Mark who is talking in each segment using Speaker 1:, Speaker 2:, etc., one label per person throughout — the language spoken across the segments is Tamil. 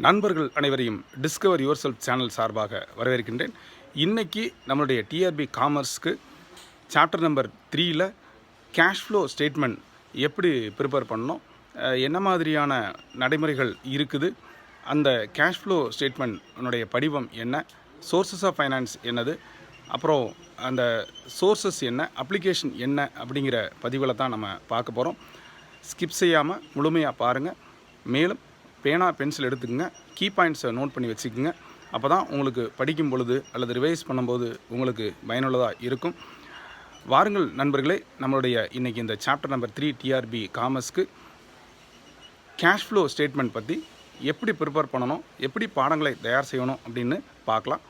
Speaker 1: நண்பர்கள் அனைவரையும் டிஸ்கவர் யுவர் செல்ஃப் சேனல் சார்பாக வரவேற்கின்றேன். இன்றைக்கி நம்மளுடைய டிஆர்பி காமர்ஸ்க்கு சாப்டர் நம்பர் 3ல் கேஷ் ஃப்ளோ ஸ்டேட்மெண்ட் எப்படி ப்ரிப்பேர் பண்ணணும், என்ன மாதிரியான நடைமுறைகள் இருக்குது, அந்த கேஷ் ஃப்ளோ ஸ்டேட்மெண்ட்னுடைய படிவம் என்ன, சோர்சஸ் ஆஃப் ஃபைனான்ஸ் என்னது, அப்புறம் அந்த சோர்சஸ் என்ன, அப்ளிகேஷன் என்ன அப்படிங்கிற பதிவில் தான் நம்ம பார்க்க போகிறோம். ஸ்கிப் செய்யாமல் முழுமையாக பாருங்கள். மேலும் பேனா பென்சில் எடுத்துக்கங்க, கீ பாயிண்ட்ஸை நோட் பண்ணி வச்சுக்கோங்க. அப்போ தான் உங்களுக்கு படிக்கும் பொழுது அல்லது ரிவைஸ் பண்ணும்போது உங்களுக்கு பயனுள்ளதாக இருக்கும். வாருங்கள் நண்பர்களே, நம்மளுடைய இன்றைக்கி இந்த சாப்டர் நம்பர் 3 டிஆர்பி காமர்ஸ்க்கு கேஷ் ஃப்ளோ ஸ்டேட்மெண்ட் பற்றி எப்படி ப்ரிப்பேர் பண்ணணும், எப்படி பாடங்களை தயார் செய்யணும் அப்படின்னு பார்க்கலாம்.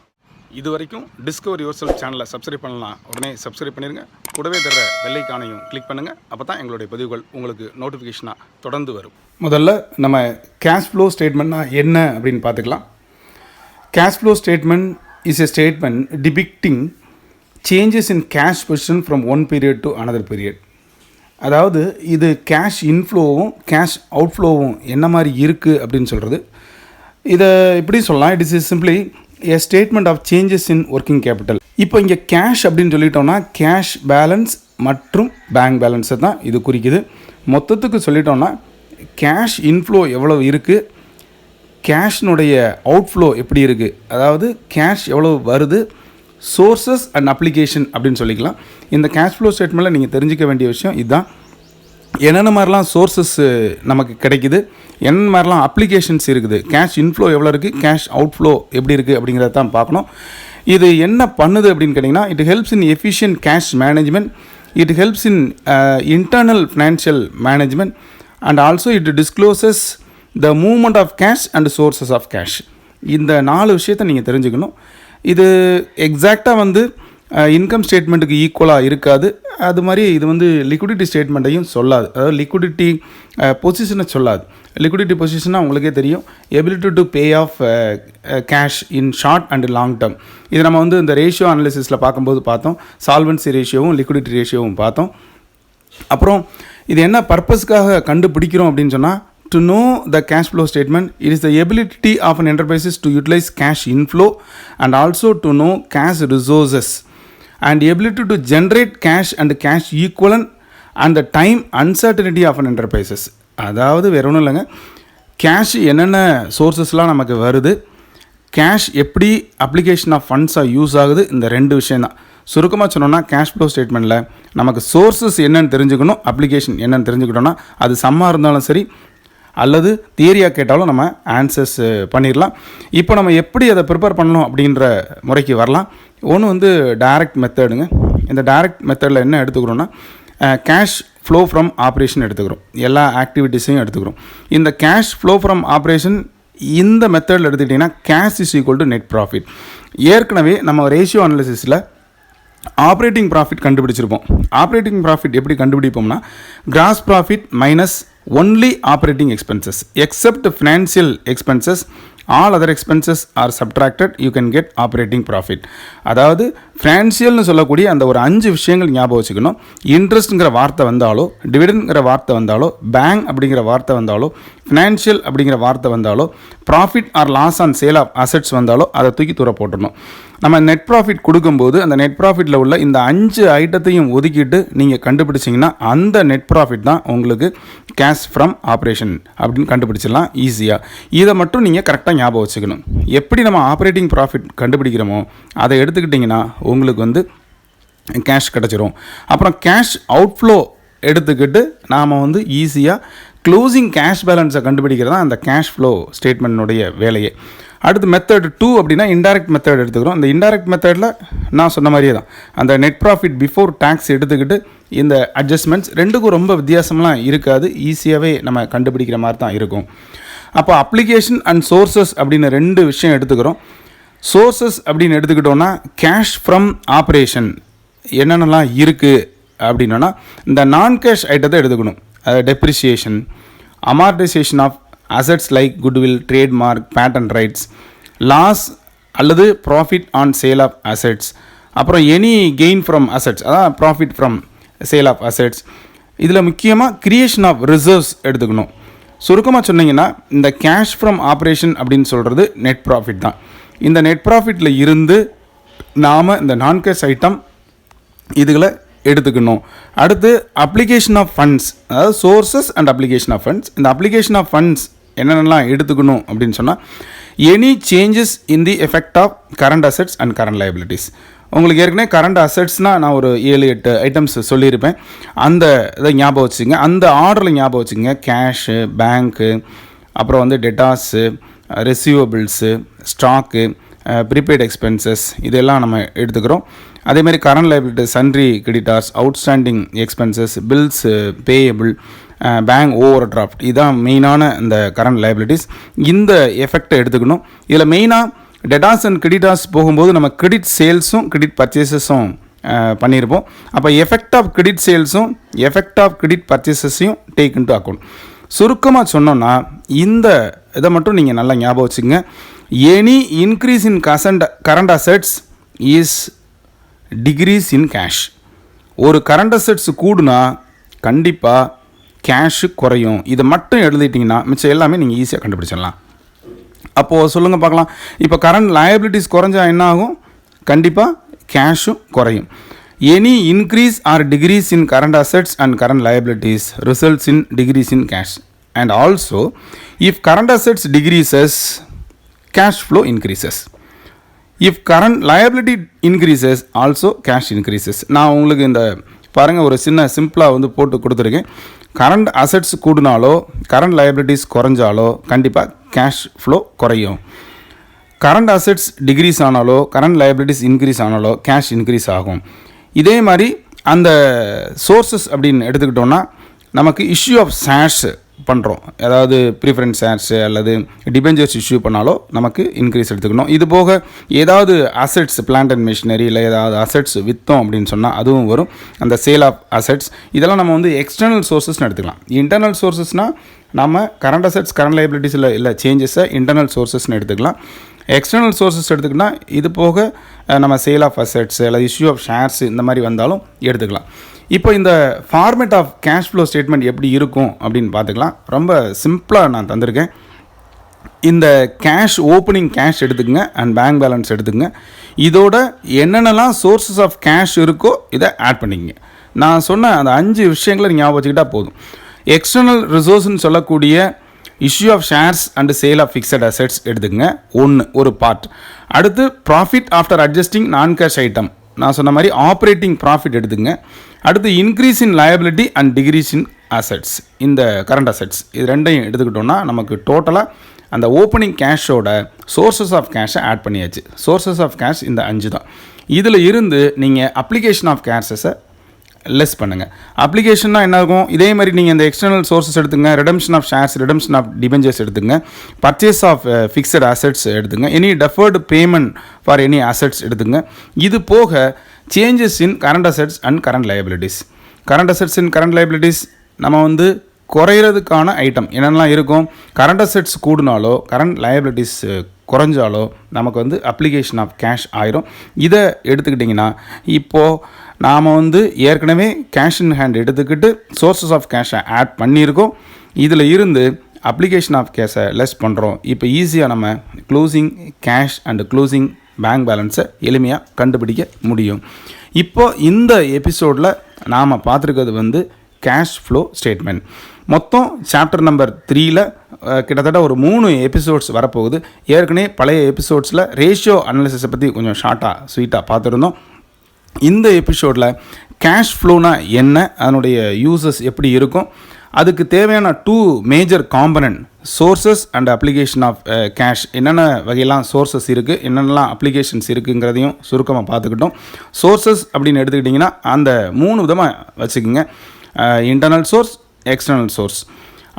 Speaker 1: இது வரைக்கும் டிஸ்கவர் யுவர் செல்ஃப் சேனலை சப்ஸ்கிரைப் பண்ணலாம், உடனே சப்ஸ்கிரைப் பண்ணிடுங்க. கூடவே தர வெள்ளைக்கானையும் கிளிக் பண்ணுங்கள். அப்போ தான் எங்களுடைய பதிவுகள் உங்களுக்கு நோட்டிஃபிகேஷனாக தொடர்ந்து வரும். முதல்ல நம்ம கேஷ் ஃப்ளோ ஸ்டேட்மெண்ட்னா என்ன அப்படின்னு பார்த்துக்கலாம். Cash flow statement is a statement டிபிக்டிங் changes in cash position from one period to another period. அதாவது இது கேஷ் இன்ஃப்ளோவும் கேஷ் அவுட்ஃப்ளோவும் என்ன மாதிரி இருக்குது அப்படின்னு சொல்கிறது. இதை எப்படி சொல்லலாம், it is simply a statement of changes in working capital. இப்போ இங்கே கேஷ் அப்படின்னு சொல்லிட்டோம்னா கேஷ் பேலன்ஸ் மற்றும் பேங்க் பேலன்ஸை தான் இது குறிக்குது. மொத்தத்துக்கு சொல்லிட்டோம்னா கேஷ் இன்ஃப்ளோ எவ்வளோ இருக்குது, கேஷ்னுடைய அவுட்ஃப்ளோ எப்படி இருக்குது, அதாவது கேஷ் எவ்வளோ வருது, சோர்சஸ் அண்ட் அப்ளிகேஷன் அப்படின்னு சொல்லிக்கலாம். இந்த கேஷ் ஃப்ளோ ஸ்டேட்மெண்ட்டில் நீங்கள் தெரிஞ்சிக்க வேண்டிய விஷயம் இதுதான். என்னென்ன மாதிரிலாம் சோர்ஸஸ் நமக்கு கிடைக்குது, என்ன மாதிரிலாம் அப்ளிகேஷன்ஸ் இருக்குது, கேஷ் இன்ஃப்ளோ எவ்வளோ இருக்குது, கேஷ் அவுட்ஃப்ளோ எப்படி இருக்குது அப்படிங்கிறத தான் பார்க்கணும். இது என்ன பண்ணுது அப்படின்னு கேட்டிங்கன்னா, it helps in efficient cash management, it helps in internal financial management and also it discloses the movement of cash and sources of cash. இந்த 4 விஷயத்தை நீங்கள் தெரிஞ்சுக்கணும். இது எக்ஸாக்டாக இன்கம் ஸ்டேட்மெண்ட்டுக்கு ஈக்குவலாக இருக்காது. அது மாதிரி இது லிக்விடிட்டி ஸ்டேட்மெண்ட்டையும் சொல்லாது, அதாவது லிக்விடிட்டி பொசிஷனை சொல்லாது. லிக்விடிட்டி பொசிஷனாக உங்களுக்கே தெரியும், ability to pay off cash in short and long term. இது நம்ம இந்த ரேஷியோ அனாலிசிஸில் பார்க்கும்போது பார்த்தோம், சால்வன்சி ரேஷியோவும் லிக்விடிட்டி ரேஷியோவும் பார்த்தோம். அப்புறம் இது என்ன பர்பஸ்க்காக கண்டுபிடிக்கிறோம் அப்படின்னு சொன்னால், to know the cash flow statement, it is the ability of an enterprises to utilize cash inflow and also to know cash resources and ability to generate cash and cash equivalent and the time uncertainty of an enterprises. அதாவது வேற ஒன்றும் இல்லைங்க, கேஷ் என்னென்ன சோர்ஸஸ்லாம் நமக்கு வருது, கேஷ் எப்படி அப்ளிகேஷன் ஆஃப் ஃபண்ட்ஸாக யூஸ் ஆகுது, இந்த 2 விஷயந்தான். சுருக்கமாக சொன்னோன்னா கேஷ் ஃப்ளோ ஸ்டேட்மெண்ட்டில் நமக்கு சோர்ஸஸ் என்னென்னு தெரிஞ்சுக்கணும், அப்ளிகேஷன் என்னென்னு தெரிஞ்சுக்கிட்டோன்னா அது சம்மாக இருந்தாலும் சரி அல்லது தியரியாக கேட்டாலும் நம்ம ஆன்சர்ஸ் பண்ணிடலாம். இப்போ நம்ம எப்படி அதை ப்ரிப்பேர் பண்ணணும் அப்படின்ற முறைக்கு வரலாம். ஒன்று டைரக்ட் மெத்தடுங்க. இந்த டைரக்ட் மெத்தடில் என்ன எடுத்துக்கிறோன்னா, கேஷ் ஃப்ளோ ஃப்ரம் ஆப்ரேஷன் எடுத்துக்கிறோம், எல்லா ஆக்டிவிட்டீஸையும் எடுத்துக்கிறோம். இந்த கேஷ் ஃப்ளோ ஃப்ரம் ஆப்ரேஷன் இந்த மெத்தடில் எடுத்துக்கிட்டிங்கன்னா cash is equal to net profit. ஏற்கனவே நம்ம ரேஷியோ அனாலிசிஸில் ஆப்ரேட்டிங் ப்ராஃபிட் கண்டுபிடிச்சிருப்போம். ஆப்ரேட்டிங் ப்ராஃபிட் எப்படி கண்டுபிடிப்போம்னா, gross profit minus only operating expenses except financial expenses, all other expenses are subtracted, you can get operating profit. அதாவது ஃபினான்ஷியல்னு சொல்லக்கூடிய அந்த ஒரு 5 விஷயங்கள் ஞாபகம் வச்சுக்கணும். இன்ட்ரெஸ்ட்ங்கிற வார்த்தை வந்தாலோ, டிவிடெண்ட்ங்கிற வார்த்தை வந்தாலோ, பேங்க் அப்படிங்கிற வார்த்தை வந்தாலோ, ஃபினான்ஷியல் அப்படிங்கிற வார்த்தை வந்தாலோ, profit or loss on sale of assets வந்தாலோ அதை தூக்கி தூர போட்டுடணும். நம்ம நெட் ப்ராஃபிட் கொடுக்கும்போது அந்த நெட் ப்ராஃபிட்டில் உள்ள இந்த 5 ஐட்டத்தையும் ஒதுக்கிட்டு நீங்கள் கண்டுபிடிச்சிங்கன்னா அந்த நெட் ப்ராஃபிட் தான் உங்களுக்கு கேஷ் ஃப்ரம் ஆப்ரேஷன் அப்படின்னு கண்டுபிடிச்சிடலாம் ஈஸியாக. இதை மட்டும் நீங்கள் கரெக்டாக ஞாபகம் வச்சுக்கணும். எப்படி நம்ம ஆப்ரேட்டிங் ப்ராஃபிட் கண்டுபிடிக்கிறோமோ அதை எடுத்துக்கிட்டிங்கன்னா உங்களுக்கு கேஷ் கிடச்சிரும். அப்புறம் கேஷ் அவுட்ஃப்ளோ எடுத்துக்கிட்டு நாம் ஈஸியாக க்ளோசிங் கேஷ் பேலன்ஸை கண்டுபிடிக்கிறது தான் அந்த கேஷ் ஃப்ளோ ஸ்டேட்மெண்ட்டுடைய வேலையே. அடுத்து மெத்தட் 2 அப்படின்னா இன்டைரக்ட் மெத்தட் எடுத்துக்கிறோம். இந்த இன்டைரக்ட் மெத்தடில் நான் சொன்ன மாதிரியே தான் அந்த நெட் ப்ராஃபிட் பிஃபோர் டேக்ஸ் எடுத்துக்கிட்டு இந்த அட்ஜஸ்ட்மெண்ட்ஸ் 2க்கும் ரொம்ப வித்தியாசம்லாம் இருக்காது, ஈஸியாகவே நம்ம கண்டுபிடிக்கிற மாதிரி தான் இருக்கும். அப்போ அப்ளிகேஷன் அண்ட் சோர்சஸ் அப்படின்னு 2 விஷயம் எடுத்துக்கிறோம். சோர்சஸ் அப்படின்னு எடுத்துக்கிட்டோன்னா கேஷ் ஃப்ரம் ஆப்ரேஷன் என்னென்னலாம் இருக்குது அப்படின்னா, இந்த நான் கேஷ் ஐட்டத்தை எடுத்துக்கணும். Depreciation, amortisation of assets like goodwill, trademark, patent rights, loss அல்லது profit on sale of assets, அப்புறம் எனி கெயின் ஃப்ரம் அசெட்ஸ், அதான் profit from sale of assets. இதில் முக்கியமாக கிரியேஷன் ஆஃப் ரிசர்வ்ஸ் எடுத்துக்கணும். சுருக்கமாக சொன்னீங்கன்னா இந்த கேஷ் ஃப்ரம் ஆப்ரேஷன் அப்படின்னு சொல்கிறது நெட் ப்ராஃபிட் தான். இந்த நெட் ப்ராஃபிட்டில் இருந்து நாம் இந்த நான் கேஷ் ஐட்டம் இதுகளை எடுத்துக்கணும். அடுத்து அப்ளிகேஷன் ஆஃப் ஃபண்ட்ஸ், அதாவது sources and application of funds. இந்த அப்ளிகேஷன் ஆஃப் ஃபண்ட்ஸ் என்னென்னலாம் எடுத்துக்கணும் அப்படின்னு சொன்னால், any changes in the effect of current assets and current liabilities. உங்களுக்கு ஏற்கனவே கரண்ட் அசெட்ஸ்னால் நான் ஒரு 7-8 ஐட்டம்ஸ் சொல்லியிருப்பேன். அந்த இதை ஞாபகம் வச்சுங்க, அந்த ஆர்டரில் ஞாபகம் வச்சுங்க. கேஷு, பேங்க்கு, அப்புறம் வந்து debtors, receivables, stock, prepaid expenses, இதெல்லாம் நம்ம எடுத்துக்கிறோம். அதேமாதிரி current liability, sundry creditors, outstanding expenses, bills payable, bank overdraft, இதுதான் மெயினான இந்த கரண்ட் லைபிலிட்டிஸ். இந்த எஃபெக்டை எடுத்துக்கணும். இதில் மெயினாக டெட்டாஸ் அண்ட் கிரெடிட்டார்ஸ் போகும்போது நம்ம கிரெடிட் சேல்ஸும் கிரெடிட் பர்ச்சேசஸும் பண்ணியிருப்போம். அப்போ எஃபெக்ட் ஆஃப் கிரெடிட் சேல்ஸும் எஃபெக்ட் ஆஃப் கிரெடிட் பர்ச்சேசஸையும் டேக் இன்டு அக்கௌண்ட். சுருக்கமாக சொன்னோன்னா இந்த இதை மட்டும் நீங்கள் நல்லா ஞாபகம் வச்சுங்க. Any increase in current assets is decrease in cash. ஒரு கரண்ட் அசெட்ஸ் கூடுனா கண்டிப்பாக கேஷு குறையும். இதை மட்டும் எழுதிட்டிங்கன்னா மிச்சம் எல்லாமே நீங்கள் ஈஸியாக கண்டுபிடிச்சிடலாம். அப்போது சொல்லுங்கள் பார்க்கலாம். இப்போ கரண்ட் லயபிலிட்டிஸ் குறைஞ்சா என்ன ஆகும்? கண்டிப்பாக கேஷும் குறையும். Any increase R decrease in current assets and current liabilities results in degrees in cash. And also if current assets decreases, cash flow increases. If current liability increases, also cash increases. நான் உங்களுக்கு இந்த பாருங்கள் ஒரு சின்ன சிம்பிளாக வந்து போட்டு கொடுத்துருக்கேன். கரண்ட் அசெட்ஸ் கூடுனாலோ கரண்ட் லைபிலிட்டிஸ் குறைஞ்சாலோ கண்டிப்பாக கேஷ் ஃப்ளோ குறையும். கரண்ட் அசெட்ஸ் டிக்ரீஸ் ஆனாலோ கரண்ட் லைபிலிட்டிஸ் இன்க்ரீஸ் ஆனாலோ கேஷ் இன்க்ரீஸ் ஆகும். இதே மாதிரி அந்த சோர்சஸ் அப்படின்னு எடுத்துக்கிட்டோன்னா நமக்கு இஷ்யூ ஆஃப் ஷேர்ஸ் பண்ணுறோம், அதாவது ப்ரிஃபரன்ஸ் ஷேர்ஸு அல்லது டிபெஞ்சர்ஸ் இஷ்யூ பண்ணாலோ நமக்கு இன்க்ரீஸ் எடுத்துக்கணும். இது போக ஏதாவது அசெட்ஸ், பிளான்ட் அண்ட் மிஷினரி இல்லை ஏதாவது அசெட்ஸ் விற்றோம் அப்படின்னு சொன்னால் அதுவும் வரும். அந்த சேல் ஆஃப் அசெட்ஸ் இதெல்லாம் நம்ம வந்து எக்ஸ்டர்னல் சோர்ஸஸ்னு எடுத்துக்கலாம். இன்டர்னல் சோர்ஸஸ்னால் நம்ம கரண்ட் அசெட்ஸ் கரண்ட் லைபிலிட்டிஸில் இல்லை சேஞ்சஸை இன்டர்னல் சோர்ஸஸ்னு எடுத்துக்கலாம். எக்ஸ்டர்னல் சோர்ஸஸ் எடுத்துக்கினா இது போக நம்ம சேல் ஆஃப் அசெட்ஸ் அல்லது இஷ்யூ ஆஃப் ஷேர்ஸ் இந்த மாதிரி வந்தாலும் எடுத்துக்கலாம். இப்போ இந்த format of cash flow statement எப்படி இருக்கும் அப்படின்னு பார்த்துக்கலாம். ரொம்ப சிம்பிளாக நான் தந்திருக்கேன். இந்த கேஷ் ஓப்பனிங் கேஷ் எடுத்துக்கங்க அண்ட் பேங்க் பேலன்ஸ் எடுத்துக்கங்க. இதோட என்னென்னலாம் சோர்ஸஸ் ஆஃப் கேஷ் இருக்கோ இதை ஆட் பண்ணிக்கங்க. நான் சொன்ன அந்த 5 விஷயங்களை நீங்கள் ஞாபகம் வச்சுக்கிட்டால் போதும். எக்ஸ்டர்னல் ரிசோர்ஸ்ன்னு சொல்லக்கூடிய issue of shares and sale of fixed assets எடுத்துக்கங்க, ஒரு பார்ட். அடுத்து profit after adjusting non cash item, நான் சொன்ன மாதிரி ஆப்ரேட்டிங் ப்ராஃபிட் எடுத்துங்க. அடுத்து increase in liability and decrease in assets, இந்த கரண்ட் அசெட்ஸ் இது ரெண்டையும் எடுத்துக்கிட்டோம்னா நமக்கு டோட்டலாக அந்த ஓப்பனிங் கேஷோட சோர்ஸஸ் ஆஃப் கேஷை ஆட் பண்ணியாச்சு. சோர்ஸஸ் ஆஃப் கேஷ் இந்த 5 தான். இதில் இருந்து நீங்கள் அப்ளிகேஷன் ஆஃப் கேஷஸை லெஸ் பண்ணுங்கள். அப்ளிகேஷன்னா என்ன இருக்கும்? இதே மாதிரி நீங்கள் இந்த எக்ஸ்டர்னல் சோர்ஸஸ் எடுத்துங்க, redemption of shares, redemption of debentures எடுத்துங்க, பர்ச்சேஸ் ஆஃப் ஃபிக்ஸட் அசெட்ஸ் எடுத்துங்க, any deferred payment for any assets எடுத்துங்க. இது போக changes in current assets and current liabilities. Current assets in current liabilities நம்ம வந்து குறையிறதுக்கான ஐட்டம் என்னென்னலாம் இருக்கும்? கரண்ட் அசெட்ஸ் கூடுனாலோ கரண்ட் லைபிலிட்டிஸ் குறைஞ்சாலோ நமக்கு வந்து அப்ளிகேஷன் ஆஃப் கேஷ் ஆயிரும். இதை எடுத்துக்கிட்டிங்கன்னா இப்போது நாம் வந்து ஏற்கனவே கேஷ் இன் ஹேண்ட் எடுத்துக்கிட்டு சோர்ஸஸ் ஆஃப் கேஷை ஆட் பண்ணியிருக்கோம். இதில் இருந்து அப்ளிகேஷன் ஆஃப் கேஷை லெஸ் பண்ணுறோம். இப்போ ஈஸியாக நம்ம closing cash and closing bank பேலன்ஸை எளிமையாக கண்டுபிடிக்க முடியும். இப்போ இந்த எபிசோடில் நாம் பார்த்துருக்கிறது வந்து கேஷ் ஃப்ளோ ஸ்டேட்மெண்ட். மொத்தம் சாப்டர் நம்பர் 3ல் கிட்டத்தட்ட ஒரு 3 எபிசோட்ஸ் வரப்போகுது. ஏற்கனவே பழைய எபிசோட்ஸில் ரேஷியோ அனாலிசிஸை பற்றி கொஞ்சம் ஷார்ட்டாக ஸ்வீட்டாக பார்த்துருந்தோம். இந்த எபிசோடில் கேஷ் ஃப்ளோனா என்ன, அதனுடைய யூசஸ் எப்படி இருக்கும், அதுக்கு தேவையான 2 major component sources and application of cash, என்னென்ன வகையெல்லாம் சோர்சஸ் இருக்குது, என்னென்னலாம் அப்ளிகேஷன்ஸ் இருக்குங்கிறதையும் சுருக்கமாக பார்த்துக்கிட்டோம். சோர்சஸ் அப்படின்னு எடுத்துக்கிட்டிங்கன்னா அந்த 3 விதமாக வச்சுக்கோங்க. Internal source, external source.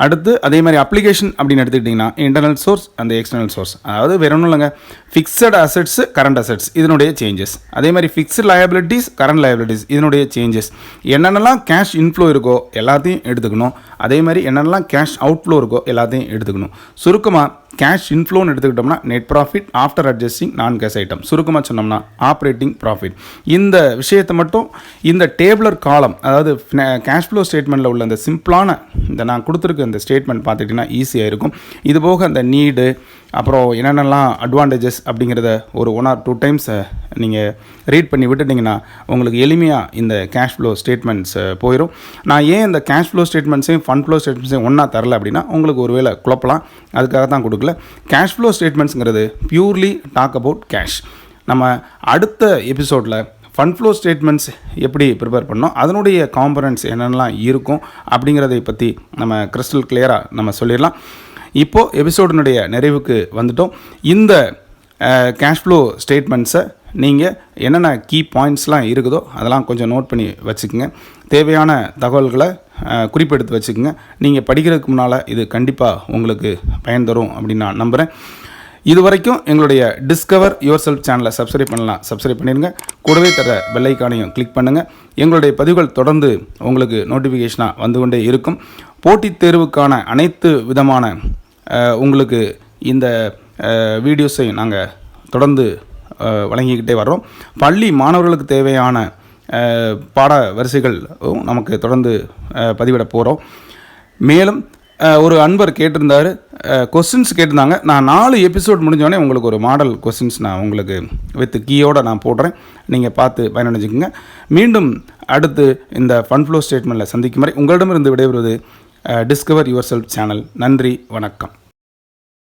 Speaker 1: அடுத்து அதே மாதிரி அப்ளிகேஷன் அப்படின்னு எடுத்துக்கிட்டிங்கன்னா இன்டர்னல் சோர்ஸ் அந்த எக்ஸ்டர்னல் சோர்ஸ். அதாவது வேற ஒன்றும் இல்லைங்க, ஃபிக்ஸட் அசெட்ஸு கரண்ட் அசெட்ஸ் இதனுடைய சேஞ்சஸ், அதே மாதிரி ஃபிக்ஸ்டு லயபிலிட்டிஸ் கரண்ட் லயபிலிட்டிஸ் இதனுடைய சேஞ்சஸ், என்னென்னலாம் கேஷ் இன்ஃப்ளோ இருக்கோ எல்லாத்தையும் எடுத்துக்கணும். அதே மாதிரி என்னென்னலாம் கேஷ் அவுட்ஃப்ளோ இருக்கோ எல்லாத்தையும் எடுத்துக்கணும். சுருக்கமாக கேஷ் இன்ஃப்ளோன்னு எடுத்துக்கிட்டோம்னா net profit after adjusting non cash item, சுருக்கமாக சொன்னோம்னா ஆப்ரேட்டிங் ப்ராஃபிட். இந்த விஷயத்தை மட்டும் இந்த டேபிளர் காலம், அதாவது கேஷ் ஃப்ளோ ஸ்டேட்மெண்ட்டில் உள்ள இந்த சிம்பிளான இந்த நான் கொடுத்துருக்க இந்த ஸ்டேட்மெண்ட் பார்த்துட்டிங்கன்னா ஈஸியாக இருக்கும். இது போக அந்த நீடு அப்புறம் என்னென்னலாம் அட்வான்டேஜஸ் அப்படிங்கிறத ஒரு 1 or 2 டைம்ஸ் நீங்கள் ரீட் பண்ணி விட்டுட்டிங்கன்னா உங்களுக்கு எளிமையாக இந்த கேஷ் ஃப்ளோ ஸ்டேட்மெண்ட்ஸ் போயிடும். நான் ஏன் இந்த கேஷ் ஃப்ளோ ஸ்டேட்மெண்ட்ஸையும் ஃபண்ட் ஃப்ளோ ஸ்டேட்மெண்ட்ஸையும் ஒன்றா தரல அப்படின்னா உங்களுக்கு ஒரு வேளை குழப்பலாம், அதுக்காக தான் கொடுக்கல. கேஷ் ஃப்ளோ ஸ்டேட்மெண்ட்ஸுங்கிறது பியூர்லி டாக் அபவுட் கேஷ். நம்ம அடுத்த எபிசோடில் ஃபண்ட் ஃப்ளோ ஸ்டேட்மெண்ட்ஸ் எப்படி ப்ரிப்பேர் பண்ணோம், அதனுடைய காம்பனன்ட்ஸ் என்னென்னலாம் இருக்கும் அப்படிங்கிறதை பற்றி நம்ம கிறிஸ்டல் கிளியராக நம்ம சொல்லிடலாம். இப்போது எபிசோடினுடைய நிறைவுக்கு வந்துட்டோம். இந்த கேஷ் ஃப்ளோ ஸ்டேட்மெண்ட்ஸை நீங்கள் என்னென்ன கீ பாயிண்ட்ஸ்லாம் இருக்குதோ அதெல்லாம் கொஞ்சம் நோட் பண்ணி வச்சுக்கோங்க. தேவையான தகவல்களை குறிப்பெடுத்து வச்சுக்கோங்க. நீங்கள் படிக்கிறதுக்கு முன்னால் இது கண்டிப்பாக உங்களுக்கு பயன் தரும் அப்படின்னு நான் நம்புகிறேன். இது வரைக்கும் எங்களுடைய டிஸ்கவர் யுவர் செல்ஃப் சேனலை சப்ஸ்கிரைப் பண்ணிடுங்க. கூடவே தர பெல் ஐக்கானையும் கிளிக் பண்ணுங்கள். எங்களுடைய பதிவுகள் தொடர்ந்து உங்களுக்கு நோட்டிஃபிகேஷனாக வந்து கொண்டே இருக்கும். போட்டித் தேர்வுக்கான அனைத்து விதமான உங்களுக்கு இந்த வீடியோஸை நாங்கள் தொடர்ந்து வழங்கிக்கிட்டே வர்றோம். பள்ளி மாணவர்களுக்கு தேவையான பாட வரிசைகள் நமக்கு தொடர்ந்து பதிவிட போகிறோம். மேலும் ஒரு அன்பர் கேட்டிருந்தார், கொஸ்டின்ஸ் கேட்டிருந்தாங்க. நான் 4 எபிசோட் முடிஞ்சோடனே உங்களுக்கு ஒரு மாடல் கொஸ்டின்ஸ் நான் உங்களுக்கு வித் கீயோடு நான் போடுறேன். நீங்கள் பார்த்து பயனடைஞ்சுக்கோங்க. மீண்டும் அடுத்து இந்த ஃபண்ட் ஃப்ளோ ஸ்டேட்மெண்ட்டில் சந்திக்கும் வரை உங்களிடமிருந்து விடைபெறுவது டிஸ்கவர் யுவர் செல்ஃப் சேனல். நன்றி, வணக்கம்.